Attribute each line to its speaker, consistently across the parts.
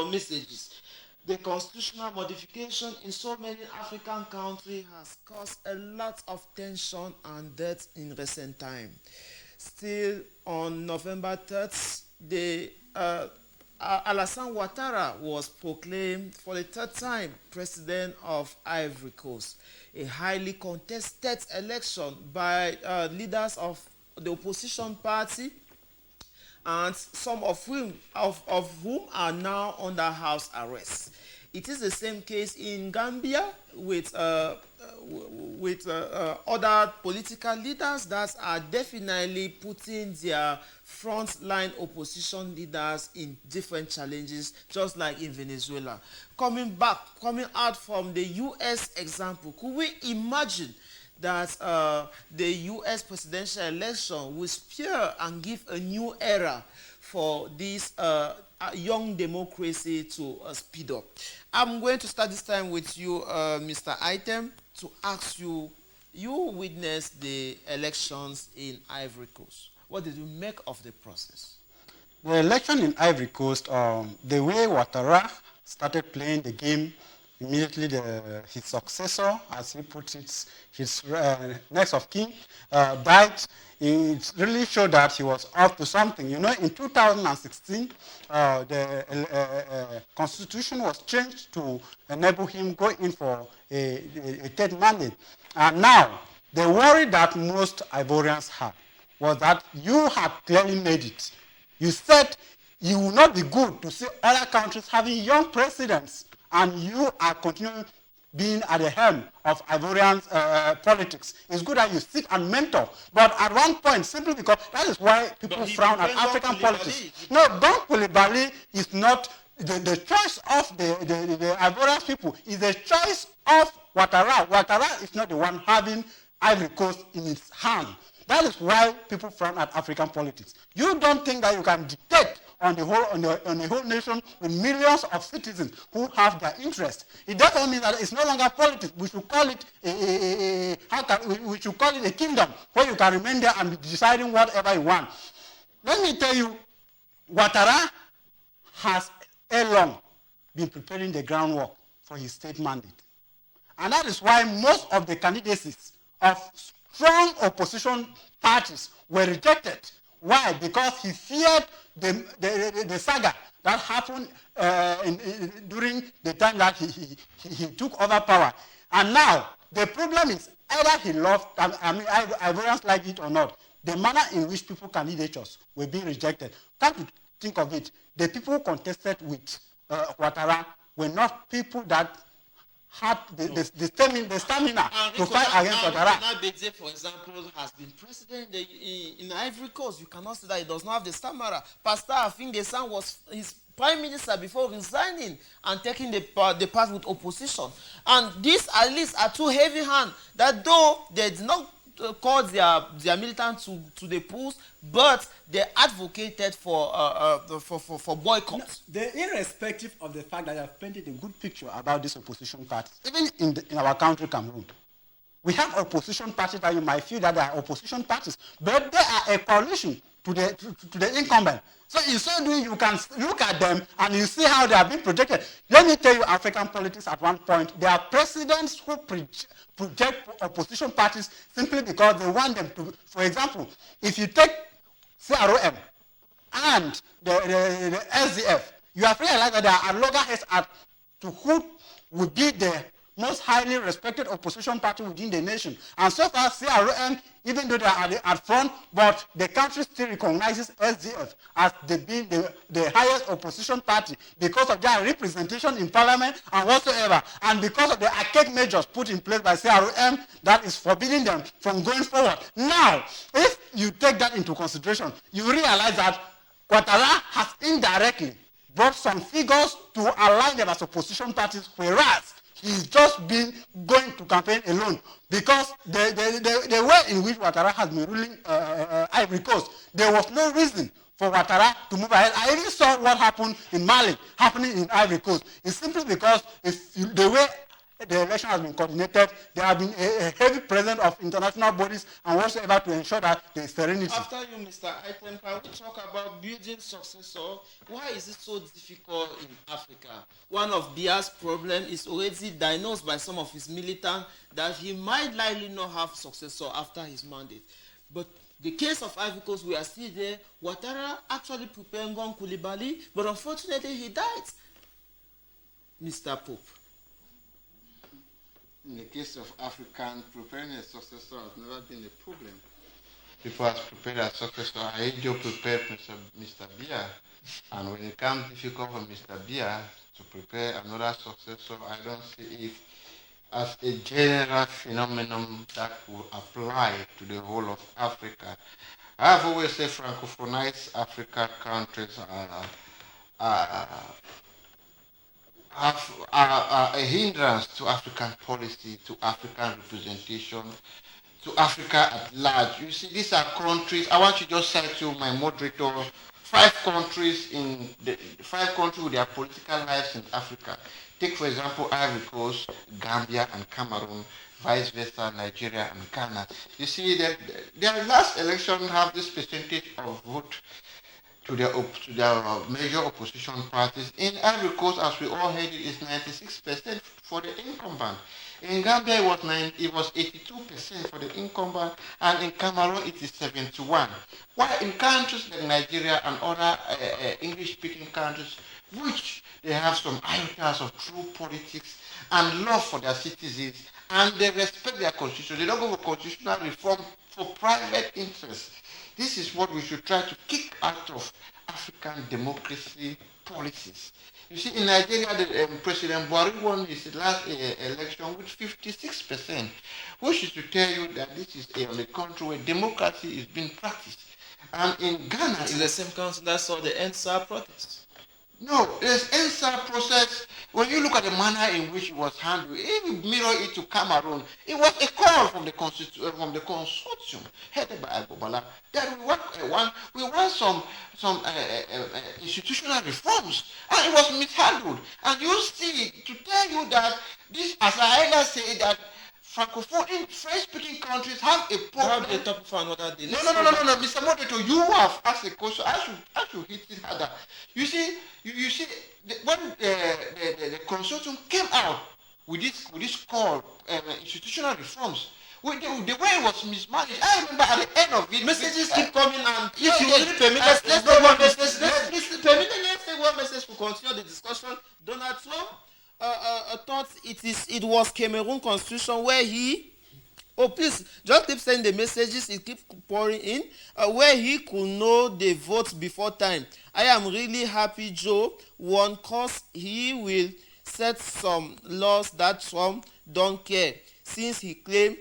Speaker 1: messages. The constitutional modification in so many African countries has caused a lot of tension and death in recent time. Still, on November 3rd, Alassane Ouattara was proclaimed for the third time president of Ivory Coast, a highly contested election by leaders of the opposition party, and some of whom are now under house arrest. It is the same case in Gambia with other political leaders that are definitely putting their frontline opposition leaders in different challenges, just like in Venezuela. Coming out from the U.S. example, could we imagine that the U.S. presidential election will spur and give a new era for this young democracy to speed up? I'm going to start this time with you, Mr. Item, to ask you, you witnessed the elections in Ivory Coast. What did you make of the process?
Speaker 2: The election in Ivory Coast, the way Ouattara started playing the game, immediately his successor, as he puts it, his next of kin, died. It really showed that he was up to something. You know, in 2016, the constitution was changed to enable him go in for a third mandate. And now, the worry that most Ivorians had was that you had clearly made it. You said you would not be good to see other countries having young presidents, and you are continuing being at the helm of Ivorian politics. It's good that you seek and mentor, but at one point, simply because that is why people frown at African politics. No, Don Coulibaly is not the choice of the Ivorian people, is the choice of Ouattara. Ouattara is not the one having Ivory Coast in its hand. That is why people frown at African politics. You don't think that you can dictate on the whole nation with millions of citizens who have their interest. It doesn't mean that it's no longer politics. We should call it we should call it a kingdom where you can remain there and be deciding whatever you want. Let me tell you, Ouattara has a long been preparing the groundwork for his state mandate. And that is why most of the candidacies of strong opposition parties were rejected. Why? Because he feared the saga that happened during the time that he took over power. And now, the problem is either he loved, Ivorians like it or not, the manner in which people candidatures were being rejected. Come to think of it, the people who contested with Ouattara were not people that had the stamina to fight against Ouattara.
Speaker 1: Beze, for example, has been president in Ivory Coast. You cannot say that he does not have the stamina. Pastor Afingesan was his prime minister before resigning and taking the path with opposition. And these at least are two heavy hands that though they did not call their militants to the polls, but they advocated for boycott.
Speaker 2: No, irrespective of the fact that I have painted a good picture about this opposition party, even in our country, Cameroon, we have opposition parties that you might feel that they are opposition parties, but they are a coalition to the incumbent. So in so doing, you can look at them and you see how they are being projected. Let me tell you, African politics at one point, there are presidents who project opposition parties simply because they want them to. For example, if you take CROM and the SDF, you have realized that there are loggerheads as to who would be the most highly respected opposition party within the nation. And so far, CRM, even though they are at front, but the country still recognizes SDF as being the highest opposition party because of their representation in parliament and whatsoever, and because of the archaic measures put in place by CRM that is forbidding them from going forward. Now, if you take that into consideration, you realize that Ouattara has indirectly brought some figures to align them as opposition parties, whereas he's just been going to campaign alone because the way in which Ouattara has been ruling Ivory Coast, there was no reason for Ouattara to move ahead. I even saw what happened in Mali happening in Ivory Coast. It's simply because the way the election has been coordinated. There have been a heavy presence of international bodies and whatsoever to ensure that there is serenity.
Speaker 1: After you, Mr. Item, can we talk about building successor? Why is it so difficult in Africa? One of Biya's problems is already diagnosed by some of his militants that he might likely not have successor after his mandate. But the case of Ivory Coast, we are still there. Ouattara actually prepared Ngon Coulibaly, but unfortunately he died. Mr. Pope.
Speaker 3: In the case of African, preparing a successor has never been a problem. People have prepared a successor. Aidjo prepared Mr. Biya. And when it comes difficult for Mr. Biya to prepare another successor, I don't see it as a general phenomenon that will apply to the whole of Africa. I have always said Francophonized African countries are a hindrance to African policy, to African representation, to Africa at large. You see, these are countries. I want to just say to my moderator, 5 countries with their political lives in Africa. Take, for example, Ivory Coast, Gambia, and Cameroon, vice versa, Nigeria and Ghana. You see, their last election have this percentage of vote to their major opposition parties. In Ivory Coast, as we all heard, it is 96% for the incumbent. In Gambia, it was 82% for the incumbent, and in Cameroon, it is 71%. While in countries like Nigeria and other English-speaking countries, which they have some iotas of true politics and love for their citizens, and they respect their constitution, they don't go for constitutional reform for private interests. This is what we should try to kick out of African democracy policies. You see, in Nigeria, President Buhari won his last election with 56%, which is to tell you that this is a country where democracy is being practiced. And in Ghana...
Speaker 1: It's the same country that saw the NSAR protests.
Speaker 3: No, there's NSAR process. When you look at the manner in which it was handled, if you mirror it to Cameroon, it was a call from the consortium headed by Agobala that we want some institutional reforms, and it was mishandled. And you see, to tell you that this, as I earlier said, that Francophone in French-speaking countries have a problem.
Speaker 1: That will be a topic for another day.
Speaker 3: No, Mr. Moderator, you have asked a question. I should hit it harder. You see, when the consortium came out with this call, institutional reforms, the way it was mismanaged, I remember at the end of it,
Speaker 1: messages keep coming, and if you really permit, let's take one message to continue the discussion. Donald Trump thought it was Cameroon constitution where he, please just keep sending the messages, it keeps pouring in, where he could know the votes before time. I am really happy Joe won cause he will set some laws that Trump don't care, since he claimed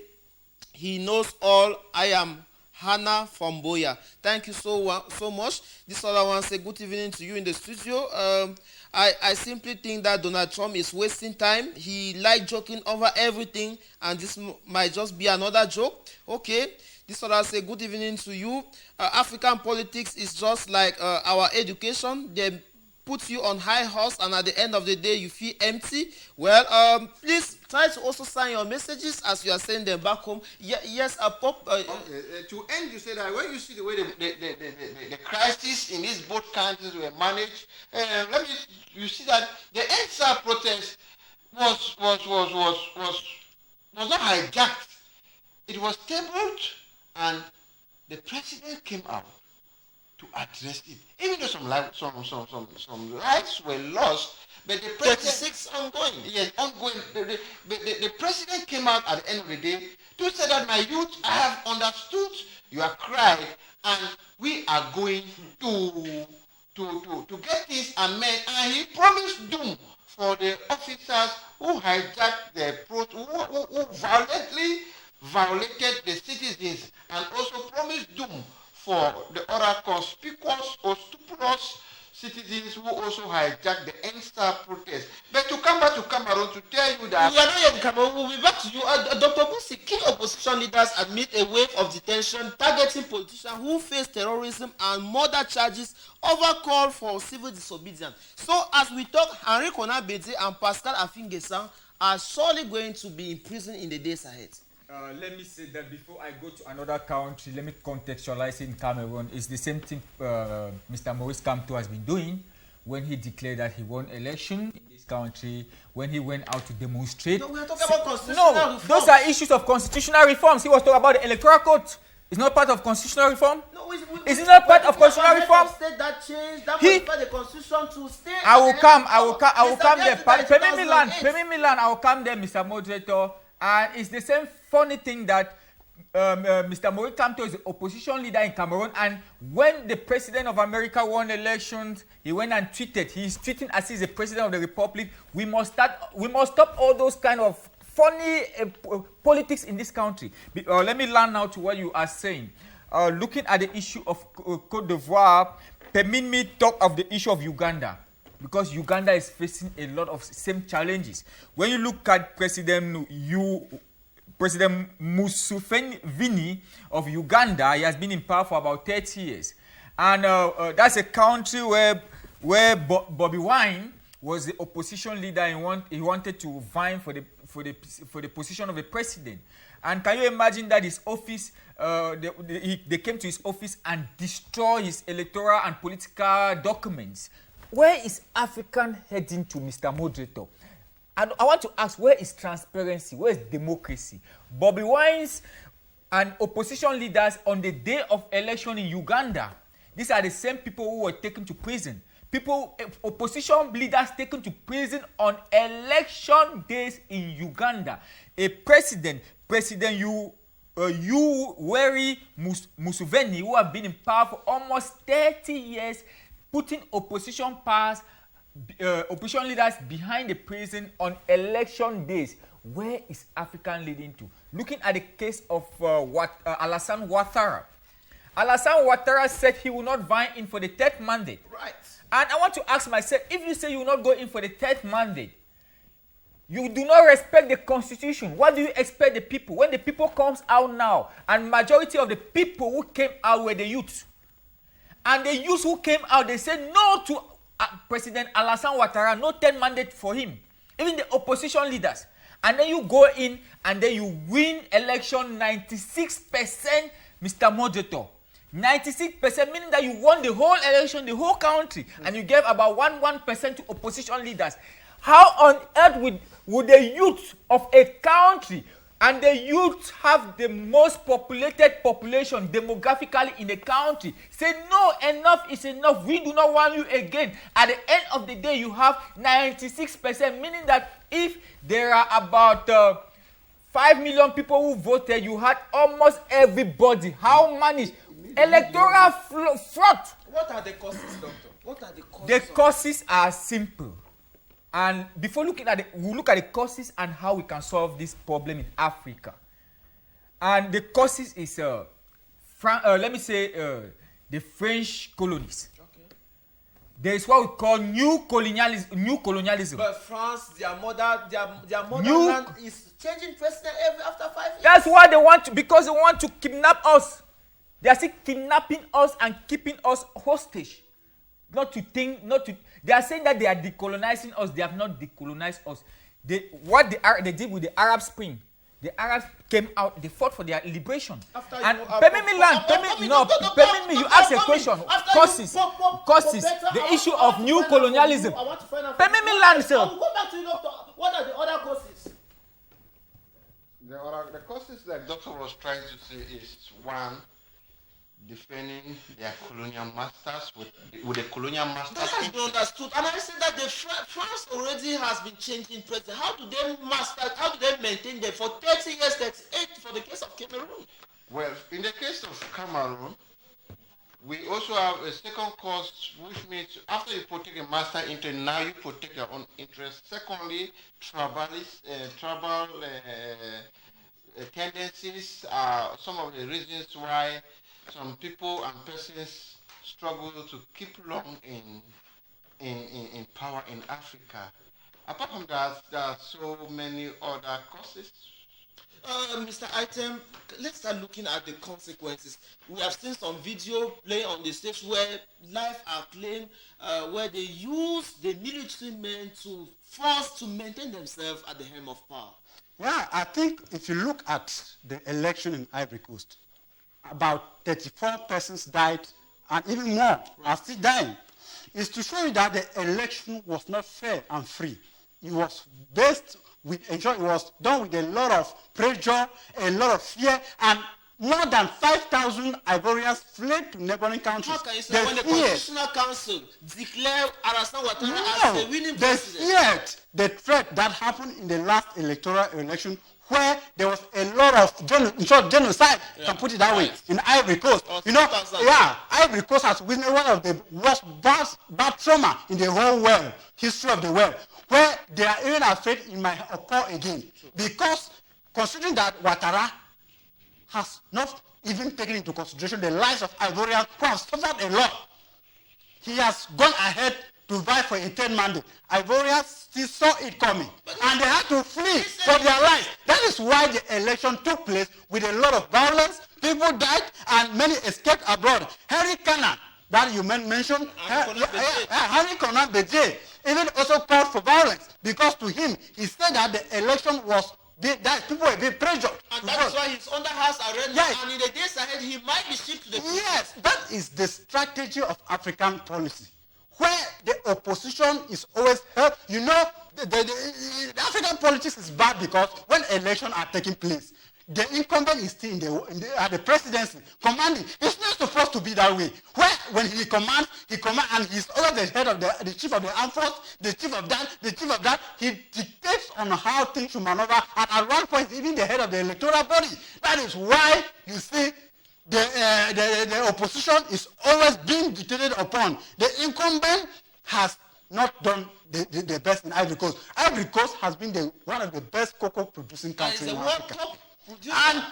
Speaker 1: he knows all. I am Hannah from Boya. Thank you so much. This other one say good evening to you in the studio. I simply think that Donald Trump is wasting time. He like joking over everything, and this might just be another joke. Okay. This other say good evening to you. African politics is just like our education. They put you on high horse, and at the end of the day you feel empty. Well, please try to also sign your messages as you are sending them back home. Yes, Pop.
Speaker 3: Okay. To end, you say that when you see the way the crisis in these both countries were managed, you see that the NSAR protest was not hijacked. It was tabled, and the president came out to address it. Even though some lives were lost, but the president...
Speaker 1: 36 ongoing.
Speaker 3: Yes, ongoing. The president came out at the end of the day to say that, my youth, I have understood your cry, and we are going to get this amended. And he promised doom for the officers who hijacked the who violently violated the citizens, and also promised doom for the other conspicuous or scrupulous citizens who also hijacked the NSAR protest. But to come back to Cameroon to tell you that...
Speaker 1: We are not yet in Cameroon. We'll be back to you. Dr. Busi, key opposition leaders admit a wave of detention targeting politicians who face terrorism and murder charges over call for civil disobedience. So as we talk, Henri Konabedze and Pascal Afingesa are surely going to be in prison in the days ahead.
Speaker 4: Let me say that before I go to another country, let me contextualize in Cameroon. It's the same thing Mr. Maurice Kamto has been doing when he declared that he won election in this country, when he went out to demonstrate.
Speaker 1: No, we are talking about constitutional reforms.
Speaker 4: Those are issues of constitutional reforms. He was talking about the Electoral Code. It's not part of constitutional reform.
Speaker 1: No,
Speaker 4: is it not part of constitutional reform?
Speaker 1: State that changed, that modified the constitution to stay.
Speaker 4: I will come there. Permit me land. I will come there, Mr. Moderator. And it's the same funny thing that Mr. Maurice Kamto is the opposition leader in Cameroon, and when the president of America won elections, he went and tweeted. He's tweeting as he's the president of the republic. We must stop all those kind of funny politics in this country. Let me learn now to what you are saying. Looking at the issue of Côte d'Ivoire, permit me talk of the issue of Uganda, because Uganda is facing a lot of same challenges. When you look at President Museveni of Uganda, he has been in power for about 30 years. And that's a country where Bobby Wine was the opposition leader, and he wanted to vying for the position of a president. And can you imagine that his office, they came to his office and destroyed his electoral and political documents? Where is African heading to, Mr. Moderator? And I want to ask, where is transparency? Where is democracy? Bobby Wine's and opposition leaders on the day of election in Uganda, these are the same people who were taken to prison. Opposition leaders taken to prison on election days in Uganda. A President Yoweri Museveni, who have been in power for almost 30 years, putting opposition leaders behind the prison on election days. Where is African leading to? Looking at the case of Alassane Ouattara. Alassane Ouattara said he will not vie in for the third mandate.
Speaker 1: Right.
Speaker 4: And I want to ask myself, if you say you will not go in for the third mandate, you do not respect the constitution. What do you expect the people? When the people comes out now, and majority of the people who came out were the youth. And the youth who came out, they said no to President Alassane Ouattara, no third mandate for him. Even the opposition leaders. And then you go in and then you win election 96%, Mr. Moderator. 96%, meaning that you won the whole election, the whole country, and you gave about 1% to opposition leaders. How on earth would the youth of a country, and the youth have the most populated population demographically in the country, say no, enough is enough, we do not want you again? At the end of the day, you have 96%, meaning that if there are about 5 million people who voted, you had almost everybody. How managed? Electoral fraud.
Speaker 1: What are the causes, Doctor? What are the causes?
Speaker 4: The causes are simple. And before looking at we'll look at the causes and how we can solve this problem in Africa. And the causes is, let me say, the French colonies. Okay. There is what we call new colonialism.
Speaker 1: But France, their motherland is changing president after 5 years.
Speaker 4: That's why they want to, because they want to kidnap us. They are still kidnapping us and keeping us hostage. They are saying that they are decolonizing us. They have not decolonized us. What they did with the Arab Spring, the Arabs came out, they fought for their liberation. Permit me, you ask a question. Causes, the issue of new colonialism. Permit me land, sir.
Speaker 1: I will go back to you, Doctor. What are the other causes?
Speaker 3: The causes that Doctor was trying to say is, one, defending their colonial masters with the colonial masters.
Speaker 1: That has been understood. And I said that France already has been changing president. How do they maintain them for 30 years, 38 for the case of Cameroon?
Speaker 3: Well, in the case of Cameroon, we also have a second cause, which means after you protect a master interest, now you protect your own interest. Secondly, tribal tendencies are some of the reasons why some people and persons struggle to keep long in power in Africa. Apart from that, there are so many other causes
Speaker 1: Mr. Item, let's start looking at the consequences. We have seen some video playing on the stage where lives are claimed, where they use the military men to force to maintain themselves at the helm of power.
Speaker 2: Yeah, I think if you look at the election in Ivory Coast, about 34 persons died, and even more are still dying. It's to show you that the election was not fair and free. It was based with, it was done with a lot of pressure, a lot of fear, and more than 5,000 Ivorians fled to neighboring countries.
Speaker 1: How can you say when the Constitutional Council declared Alassane Ouattara as the winning
Speaker 2: they
Speaker 1: president?
Speaker 2: feared the threat that happened in the last electoral election, where there was a lot of genocide, can put it that way, in Ivory Coast. You know, Ivory Coast has witnessed one of the worst bad trauma in the whole world, history of the world, where they are even afraid it might occur again. Because considering that Ouattara has not even taken into consideration the lives of Ivorians who have suffered a lot, he has gone ahead to vie for a third mandate. Ivorians still saw it coming, and they had to flee for their lives. That is why the election took place with a lot of violence. People died, and many escaped abroad. Henry Canaan, that you mentioned, Henry Conan Bedje, even also called for violence, because to him, he said that the election was that people were being pressured.
Speaker 1: And that is why he's under house arrest. Yes. And in the days ahead, he might be shipped to the prison.
Speaker 2: Yes, that is the strategy of African policy, where the opposition is always held. You know, the African politics is bad because when elections are taking place, the incumbent is still at the presidency, commanding. It's not supposed to be that way. Where when he commands, and he's always the head of the chief of the armed force, the chief of that. He dictates on how things should maneuver, and at one point, even the head of the electoral body. That is why you see the opposition is always being dictated upon. The incumbent has not done the best in Ivory Coast. Ivory Coast has been one of the best cocoa producing countries in Africa. And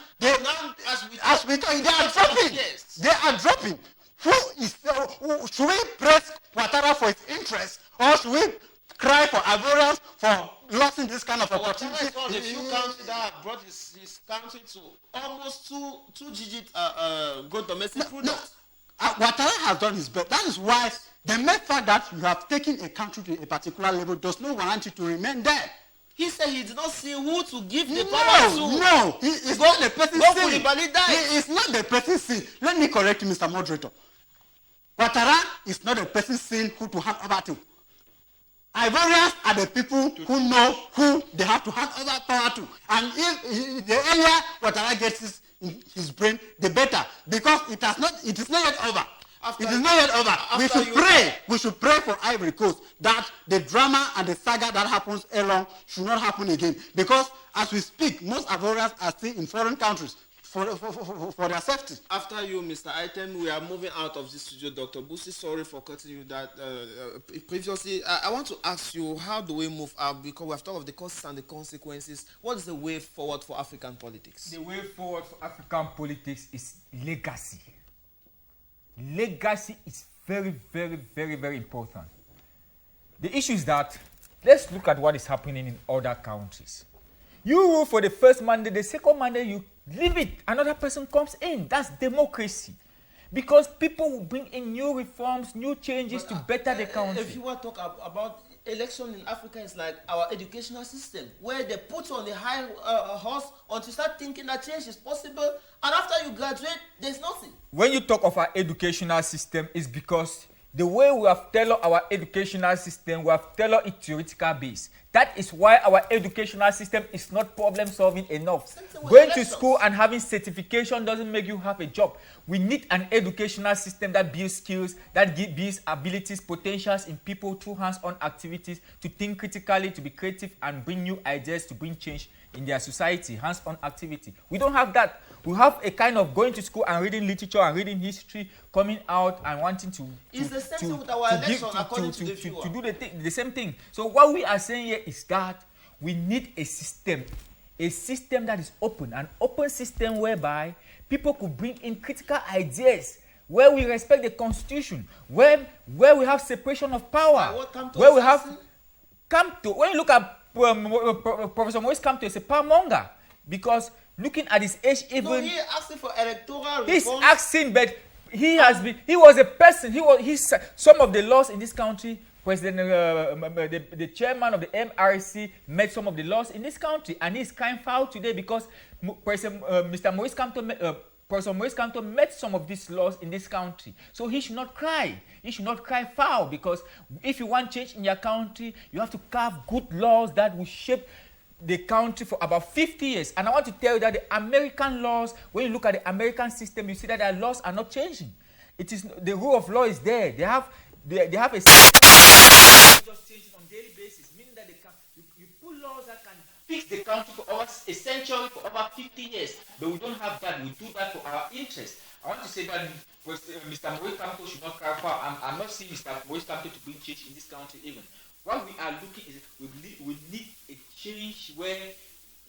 Speaker 2: as we talk, they are dropping. Yes. They are dropping. Should we praise Ouattara for his interest, or should we cry for Ivorians for losing this kind of opportunity?
Speaker 1: Ouattara is one of the few countries that have brought his country to almost two-digit gross domestic product.
Speaker 2: Ouattara has done his best. That is why the mere fact that you have taken a country to a particular level does not warrant you to remain there.
Speaker 1: He said he did not see who to give the power to.
Speaker 2: No, he is not the person seen. He is not the person seen. Let me correct you, Mr. Moderator. Ouattara is not the person seen who to hand over to. Ivorians are the people who know who they have to hand over power to. And if the earlier Ouattara gets in his brain, the better. Because it is not yet over. It is not yet over. We should pray for Ivory Coast that the drama and the saga that happens along should not happen again. Because as we speak, most Ivorians are still in foreign countries for their safety.
Speaker 1: After you, Mr. Item, we are moving out of this studio. Dr. Busi, sorry for cutting you that previously. I want to ask you, how do we move out? Because we have talked of the causes and the consequences. What is the way forward for African politics?
Speaker 4: The way forward for African politics is legacy. Legacy is very, very, very, very important. The issue is that, let's look at what is happening in other countries. You rule for the first mandate, the second mandate, you leave it, another person comes in. That's democracy. Because people will bring in new reforms, new changes to better the country.
Speaker 1: If you want to talk about election in Africa, it's like our educational system, where they put you on the high horse until you start thinking that change is possible, and after you graduate, there's nothing.
Speaker 4: When you talk of our educational system, it's because the way we have tailored our educational system, we have tailored it theoretical base. That is why our educational system is not problem solving enough. Going to school and having certification doesn't make you have a job. We need an educational system that builds skills, that builds abilities, potentials in people through hands-on activities, to think critically, to be creative, and bring new ideas to bring change in their society, hands-on activity. We don't have that. We have a kind of going to school and reading literature and reading history, coming out and wanting to
Speaker 1: it's the same thing with our election, according to
Speaker 4: do the same thing. So what we are saying here is that we need a system that is open, an open system whereby people could bring in critical ideas, where we respect the constitution, where we have separation of power, where we have when you look at Professor Maurice Kamto is a power monger. because looking at his age, even
Speaker 1: No, he asking for electoral
Speaker 4: he's
Speaker 1: reforms.
Speaker 4: asking, but he was a person. He's some of the laws in this country. President, the chairman of the MRC made some of the laws in this country, and he's crying foul today because Mr. Maurice Kamto, Professor Maurice Kamto made some of these laws in this country. So he should not cry. He should not cry foul, because if you want change in your country, you have to carve good laws that will shape the country for about 50 years. And I want to tell you that the American laws, when you look at the American system, you see that their laws are not changing. It is the rule of law is there. They have a just changing on daily basis, meaning that you put laws that can fix the country for over a century, for over 50 years. But we don't have that. We do that for our interest. I want to say that Mr. Maurice Kamto should not cry foul. I'm not seeing Mr. Maurice Kamto to bring change in this country even. What we are looking is we need a change where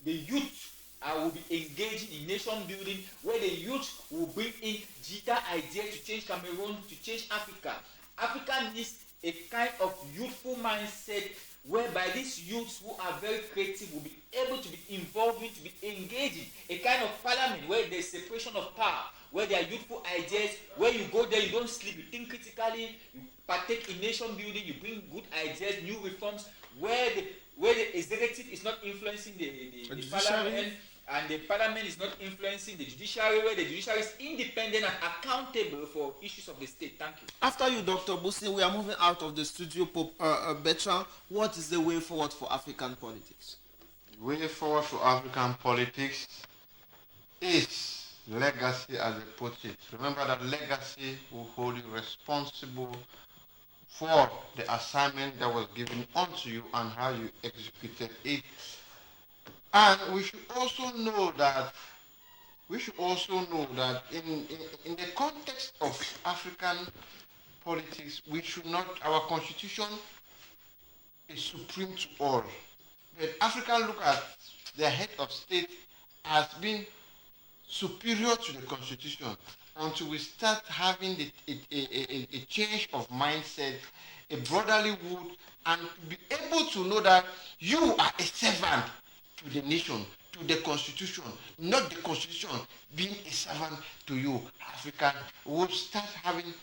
Speaker 4: the youth will be engaging in nation building, where the youth will bring in digital ideas to change Cameroon, to change Africa. Africa needs a kind of youthful mindset whereby these youths who are very creative will be able to be involved in, to be engaging. A kind of parliament where there's separation of power, where there are youthful ideas, where you go there, you don't sleep, you think critically, you partake in nation building, you bring good ideas, new reforms, where the executive is not influencing the parliament, and the parliament is not influencing the judiciary, where the judiciary is independent and accountable for issues of the state. Thank you.
Speaker 1: After you, Dr. Busi, we are moving out of the studio. Bertrand, what is the way forward for African politics?
Speaker 3: The way forward for African politics is legacy, as they put it. Remember that legacy will hold you responsible for the assignment that was given unto you and how you executed it. And we should also know that in the context of African politics, we should not, our constitution is supreme to all. But Africans look at their head of state as being superior to the constitution until we start having a change of mindset, a brotherlyhood, and be able to know that you are a servant to the nation, to the constitution, not the constitution being a servant to you. African will start having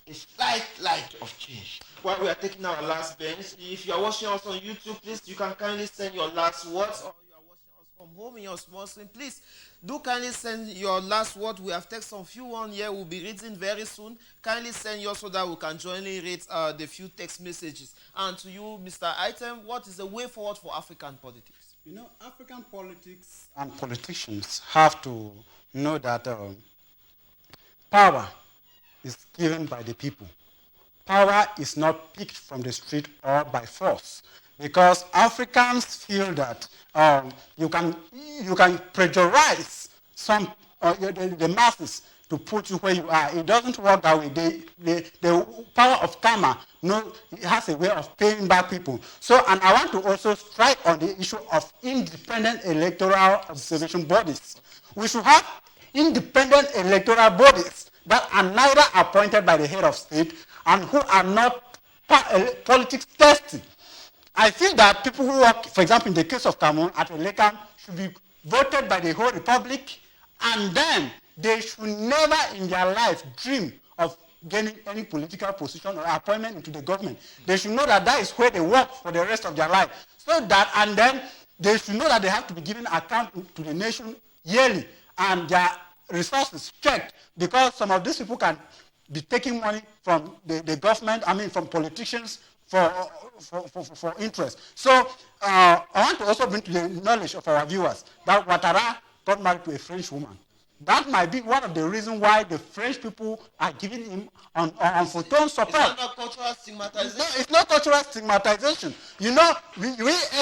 Speaker 3: a slight light of change.
Speaker 1: While we are taking our last bench, if you are watching us on YouTube, please, you can kindly send your last words, or you are watching us from home in your small screen, please do kindly send your last word. We have text some few on here we'll be reading very soon. Kindly send yours so that we can jointly read the few text messages. And to you, Mr. Item, what is the way forward for African politics?
Speaker 2: You know, African politics and politicians have to know that power is given by the people. Power is not picked from the street or by force, because Africans feel that you can pressurize the masses to put you where you are. It doesn't work that way. The power of karma, it has a way of paying back people. So, and I want to also strike on the issue of independent electoral observation bodies. We should have independent electoral bodies that are neither appointed by the head of state and who are not politics tested. I feel that people who work, for example, in the case of Cameroon at Electoral, should be voted by the whole republic, and then they should never in their life dream of gaining any political position or appointment into the government. They should know that that is where they work for the rest of their life. So that, and then they should know that they have to be given account to the nation yearly, and their resources checked, because some of these people can be taking money from the government, from politicians for interest. So I want to also bring to the knowledge of our viewers that Ouattara got married to a French woman. That might be one of the reasons why the French people are giving him on photon support.
Speaker 1: It's not cultural stigmatization.
Speaker 2: No, it's not cultural stigmatization. You know, we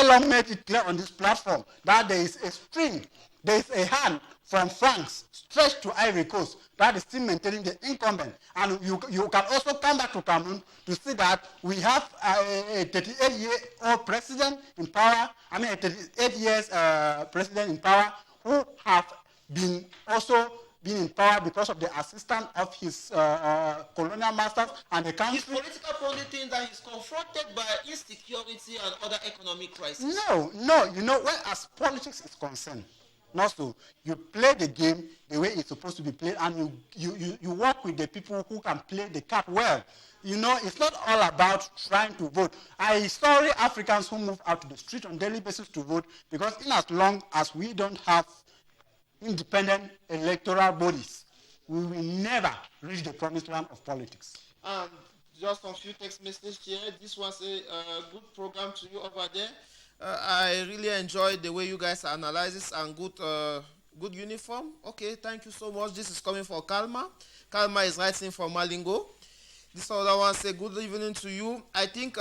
Speaker 2: long made it clear on this platform that there is a string, there is a hand from France stretched to Ivory Coast that is still maintaining the incumbent. And you can also come back to Cameroon to see that we have a 38-year-old president in power, a 38 years president in power, who have been in power because of the assistance of his colonial masters and the country.
Speaker 1: His political politics that he's confronted by insecurity and other economic crises.
Speaker 2: No, you know, whereas politics is concerned, not so. You play the game the way it's supposed to be played, and you work with the people who can play the card well. You know, it's not all about trying to vote. I sorry Africans who move out to the street on a daily basis to vote, because in as long as we don't have independent electoral bodies, we will never reach the promised land of politics.
Speaker 1: And just a few text messages here. This was a good program to you over there. I really enjoyed the way you guys analyze this, and good uniform. Okay, thank you so much. This is coming from Kalma. Kalma is writing from Malingo. This other one say, good evening to you. I think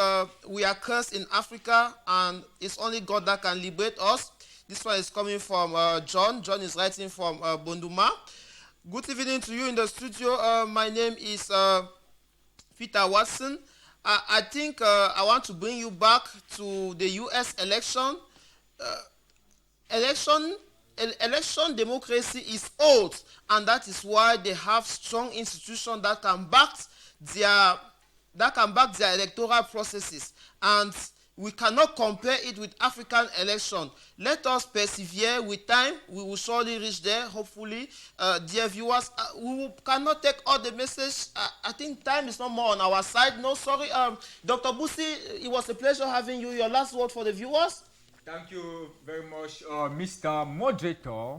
Speaker 1: we are cursed in Africa, and it's only God that can liberate us. This one is coming from John. John is writing from Bonduma. Good evening to you in the studio. My name is Peter Watson. I think I want to bring you back to the U.S. election. Election democracy is old, and that is why they have strong institutions that can back their electoral processes, and we cannot compare it with African election. Let us persevere with time. We will surely reach there, hopefully. Dear viewers, we cannot take all the message. I think time is not more on our side. No, sorry. Dr. Busi, it was a pleasure having you. Your last word for the viewers?
Speaker 4: Thank you very much, Mr. Moderator.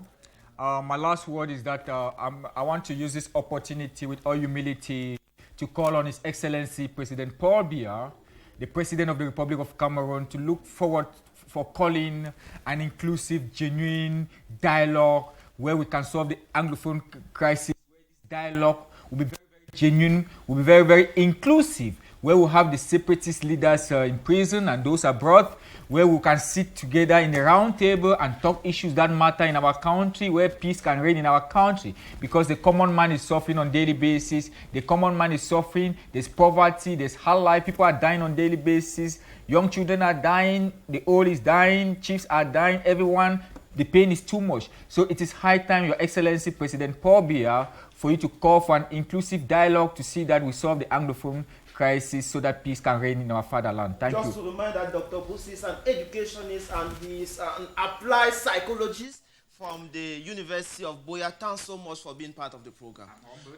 Speaker 4: My last word is that I want to use this opportunity with all humility to call on His Excellency President Paul Biya, the President of the Republic of Cameroon, to look forward for calling an inclusive, genuine dialogue where we can solve the Anglophone crisis. Where this dialogue will be very, very genuine, will be very, very inclusive, where we have the separatist leaders in prison and those abroad, where we can sit together in the round table and talk issues that matter in our country, where peace can reign in our country. Because the common man is suffering on a daily basis. The common man is suffering. There's poverty. There's hard life. People are dying on a daily basis. Young children are dying. The old is dying. Chiefs are dying. Everyone. The pain is too much. So it is high time, Your Excellency President Paul Biya, for you to call for an inclusive dialogue to see that we solve the Anglophone crisis so that peace can reign in our fatherland. Thank you.
Speaker 1: Just to remind that Dr. Busi is an educationist and he is an applied psychologist from the University of Boya. Thanks so much for being part of the program.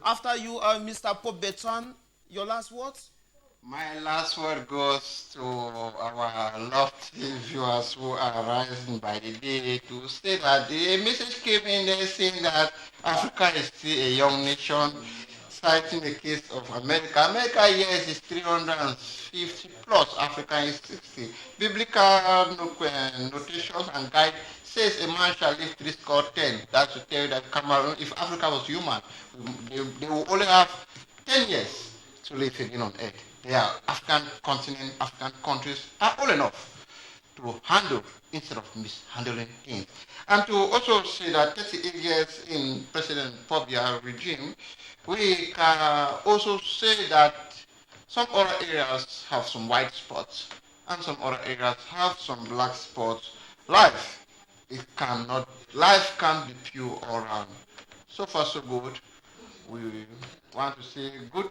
Speaker 1: After you, Mr. Pope Bertrand, your last words?
Speaker 3: My last word goes to our lofty viewers who are rising by the day to say that the message came in there saying that Africa is still a young nation, citing the case of America. America, yes, is 350 plus, Africa is 60. Biblical notations and guide says a man shall live 10. That should tell you that Cameroon, if Africa was human, they will only have 10 years to live again on earth. Their African continent, African countries are old enough to handle instead of mishandling things. And to also say that 38 years in President Paul Biya regime, we can also say that some other areas have some white spots and some other areas have some black spots. Life can't be pure all around. So far so good. We want to say good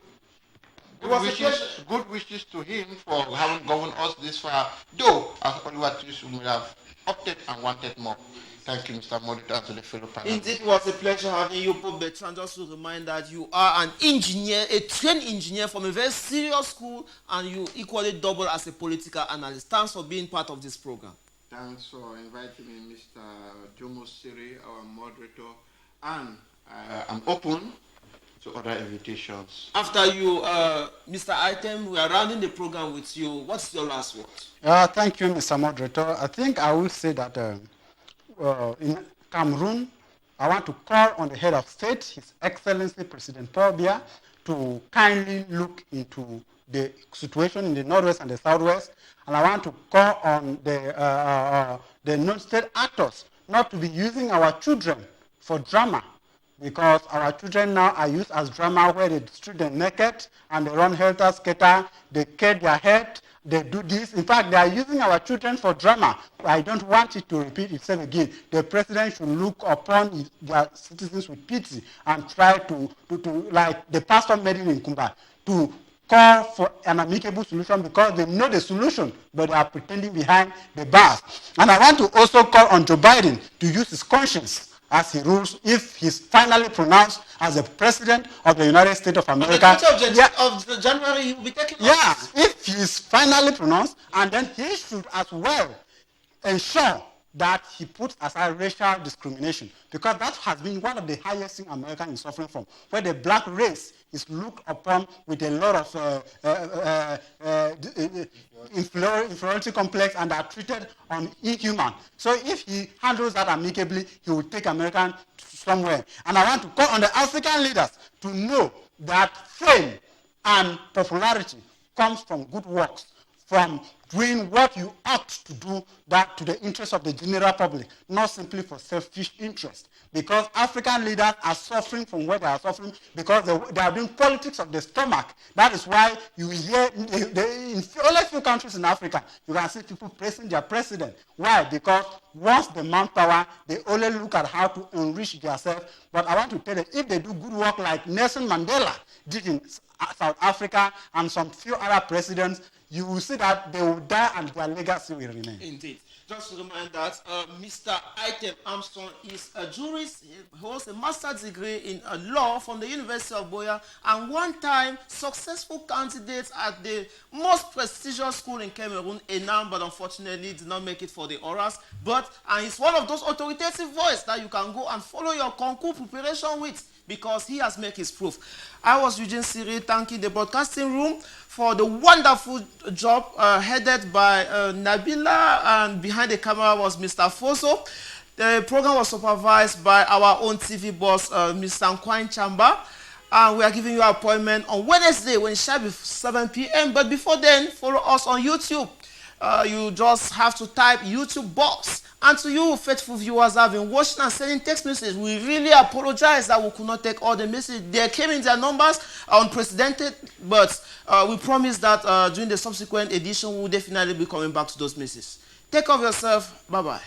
Speaker 3: wishes to him for having governed us this far, though as Oliver we have opted and wanted more. Thank you, Mr. Moderator, and to the fellow panel.
Speaker 1: Indeed, it was a pleasure having you, Pope Bertrand. Just to remind that you are an engineer, a trained engineer from a very serious school, and you equally double as a political analyst. Thanks for being part of this program.
Speaker 3: Thanks for inviting me, Mr. Jomo Siri, our moderator, and I'm open to other invitations.
Speaker 1: After you, Mr. Item, we are rounding the program with you. What's your last word?
Speaker 2: Thank you, Mr. Moderator. I think I will say that in Cameroon, I want to call on the head of state, His Excellency President Paul Biya, to kindly look into the situation in the Northwest and the Southwest. And I want to call on the non-state actors not to be using our children for drama, because our children now are used as drama, where they strip them naked and they run helter-skelter, they cut their head, they do this. In fact, they are using our children for drama. I don't want it to repeat itself again. The president should look upon their citizens with pity and try to like the pastor made it in Kumba, to call for an amicable solution because they know the solution, but they are pretending behind the bars. And I want to also call on Joe Biden to use his conscience as he rules if he's finally pronounced as the president of the United States of America.
Speaker 1: On the 20th of January, he will be taking office.
Speaker 2: If he is finally pronounced, and then he should as well ensure that he puts aside racial discrimination, because that has been one of the highest things America is suffering from, where the black race is looked upon with a lot of inferiority complex and are treated inhuman. So if he handles that amicably, he will take America somewhere. And I want to call on the African leaders to know that fame and popularity comes from good works, from doing what you ought to do that to the interest of the general public, not simply for selfish interest. Because African leaders are suffering from what they are suffering because they are doing politics of the stomach. That is why you hear in only few countries in Africa, you can see people praising their president. Why? Because once the manpower, they only look at how to enrich themselves. But I want to tell you, if they do good work like Nelson Mandela did in South Africa and some few other presidents, you will see that they will die and their legacy will remain.
Speaker 1: Indeed. Just to remind that Mr. Item Armstrong is a jurist. He holds a master's degree in law from the University of Boya and one-time successful candidate at the most prestigious school in Cameroon, Enam, but unfortunately did not make it for the orals. And he's one of those authoritative voices that you can go and follow your concours preparation with, because he has made his proof. I was Eugene Siri, thanking the broadcasting room for the wonderful job headed by Nabila, and behind the camera was Mr. Foso. The program was supervised by our own TV boss, Mr. Nkwan Chamba. And we are giving you an appointment on Wednesday when it shall be 7 p.m. But before then, follow us on YouTube. You just have to type YouTube Box. And to you, faithful viewers that have been watching and sending text messages, we really apologize that we could not take all the messages. They came in their numbers unprecedented, but we promise that during the subsequent edition, we will definitely be coming back to those messages. Take care of yourself. Bye-bye.